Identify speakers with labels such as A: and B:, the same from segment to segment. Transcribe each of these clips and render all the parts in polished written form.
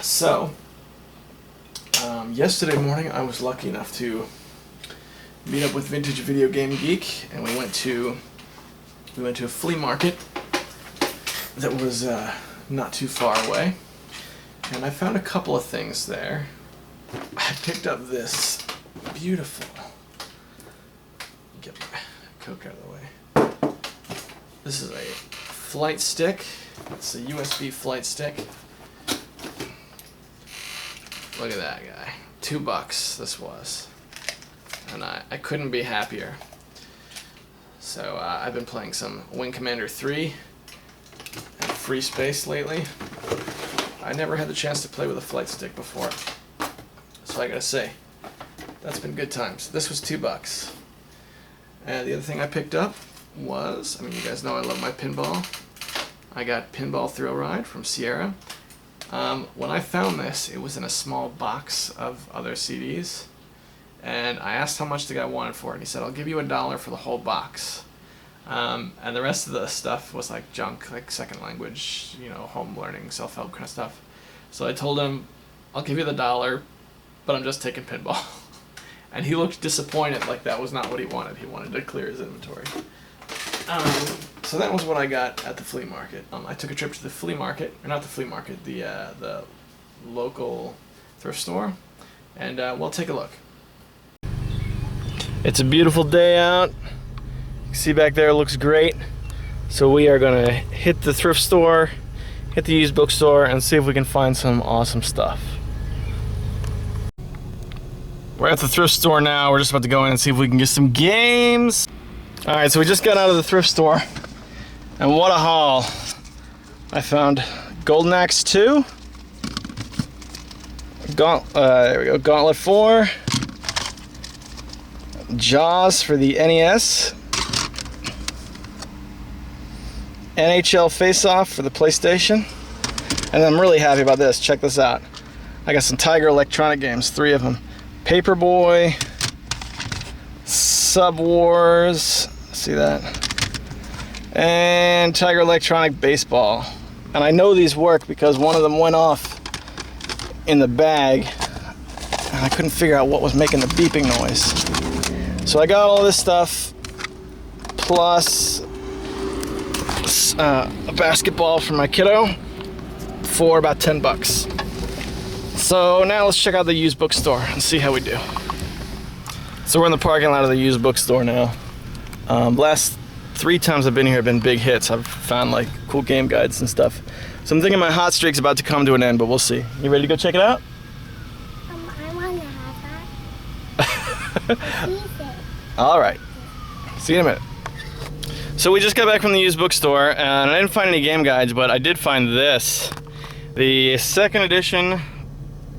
A: So, yesterday morning I was lucky enough to meet up with Vintage Video Game Geek, and we went to a flea market that was not too far away, and I found a couple of things there. I picked up this beautiful, get my Coke out of the way. This is a flight stick. It's a USB flight stick. Look at that guy. $2 this was. And I couldn't be happier. So I've been playing some Wing Commander 3 and Free Space lately. I never had the chance to play with a flight stick before. So I gotta say, that's been good times. This was $2. And the other thing I picked up was, you guys know I love my pinball. I got Pinball Thrill Ride from Sierra. When I found this, it was in a small box of other CDs, and I asked how much the guy wanted for it, and he said, I'll give you $1 for the whole box. And the rest of the stuff was like junk, like second language, home learning, self-help kind of stuff. So I told him, I'll give you the $1, but I'm just taking pinball. And he looked disappointed, like that was not what he wanted. He wanted to clear his inventory. So that was what I got at the flea market. I took a trip to the flea market, or not the flea market, the local thrift store, and we'll take a look. It's a beautiful day out. You can see back there, it looks great. So we are gonna hit the thrift store, hit the used bookstore, and see if we can find some awesome stuff. We're at the thrift store now. We're just about to go in and see if we can get some games. All right, so we just got out of the thrift store, and what a haul. I found Golden Axe 2, there we go, Gauntlet 4, Jaws for the NES, NHL Face-Off for the PlayStation, and I'm really happy about this. Check this out. I got some Tiger Electronic games, 3 of them. Paperboy, Sub Wars, see that? And Tiger Electronic Baseball. And I know these work because one of them went off in the bag and I couldn't figure out what was making the beeping noise. So I got all this stuff plus a basketball for my kiddo for about $10. So now let's check out the used bookstore and see how we do. So we're in the parking lot of the used bookstore now. Last 3 times I've been here have been big hits. I've found like cool game guides and stuff. So I'm thinking my hot streak's about to come to an end, but we'll see. You ready to go check it out?
B: I want to have that.
A: All right. See you in a minute. So we just got back from the used bookstore, and I didn't find any game guides, but I did find this. The 2nd edition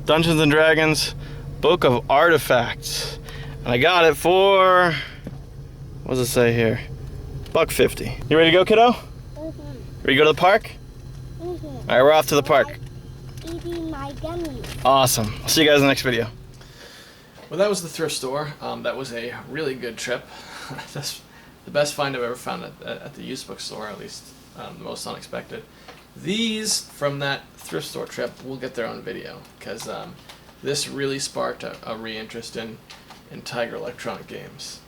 A: Dungeons and Dragons Book of Artifacts. And I got it for, what does it say here? $1.50. You ready to go, kiddo?
B: Mm-hmm.
A: Ready to go to the park?
B: Mm-hmm.
A: All right, we're off to the park.
B: Eating my gummies.
A: Awesome. I'll see you guys in the next video. Well, that was the thrift store. That was a really good trip. That's the best find I've ever found at the used bookstore, at least the most unexpected. These from that thrift store trip will get their own video because this really sparked a re-interest in Tiger Electronic games.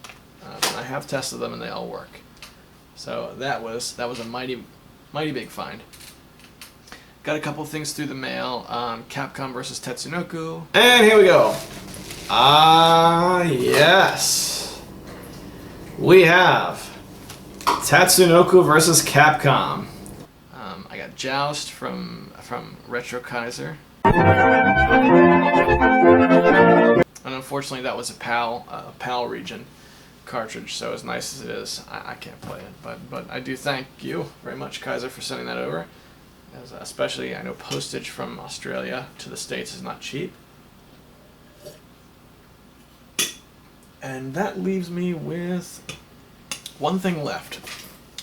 A: I have tested them and they all work. So that was a mighty big find. Got a couple things through the mail. Capcom versus Tatsunoko. And here we go. Yes. We have Tatsunoko versus Capcom. I got Joust from Retro Kaiser. And unfortunately that was a PAL region cartridge, so as nice as it is, I can't play it. But I do thank you very much, Kaiser, for sending that over. As especially, I know postage from Australia to the States is not cheap. And that leaves me with one thing left.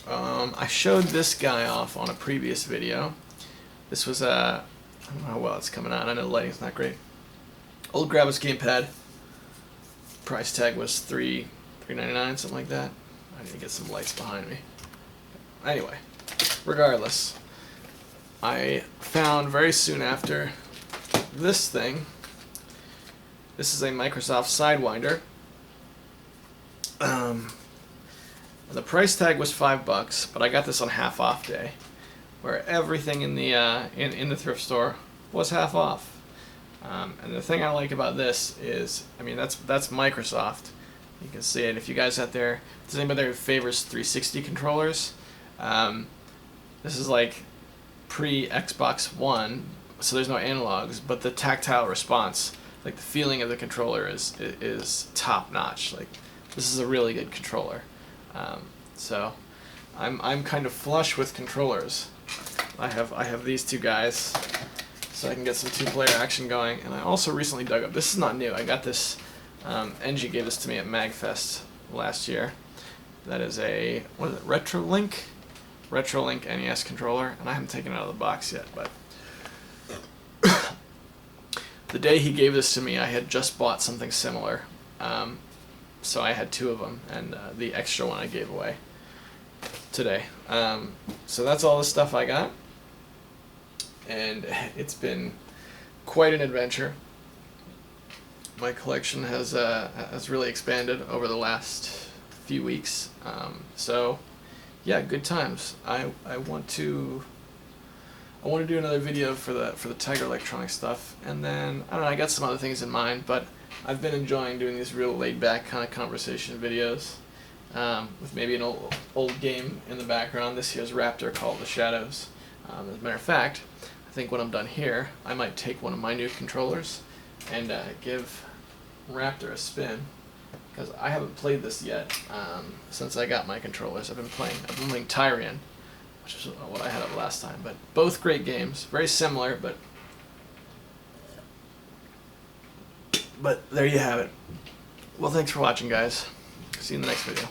A: I showed this guy off on a previous video. This was I don't know how well it's coming out. I know the lighting's not great. Old Gravis gamepad. Price tag was $3.99, something like that. I need to get some lights behind me. Anyway, regardless, I found very soon after this thing. This is a Microsoft Sidewinder. The price tag was $5, but I got this on half off day, where everything in the in the thrift store was half off. And the thing I like about this is, I mean, that's Microsoft. You can see it. If you guys out there, does anybody there who favors 360 controllers? This is like pre-Xbox One, so there's no analogs, but the tactile response, like the feeling of the controller is top notch. Like, this is a really good controller. So I'm kind of flush with controllers. I have these two guys, so I can get some two-player action going. And I also recently dug up. This is not new. I got this. NG gave this to me at MagFest last year. That is a, what is it, RetroLink NES controller, and I haven't taken it out of the box yet. But the day he gave this to me, I had just bought something similar. So I had two of them, and the extra one I gave away today. So that's all the stuff I got, and it's been quite an adventure. My collection has really expanded over the last few weeks. So yeah, good times. I want to do another video for the Tiger Electronics stuff, and then I don't know, I got some other things in mind, but I've been enjoying doing these real laid-back kind of conversation videos with maybe an old game in the background. This here's Raptor called The Shadows. As a matter of fact, I think when I'm done here, I might take one of my new controllers and give Raptor a spin, because I haven't played this yet since I got my controllers. I've been playing Tyrion, which is what I had up last time. But both great games, very similar, but there you have it. Well, thanks for watching, guys. See you in the next video.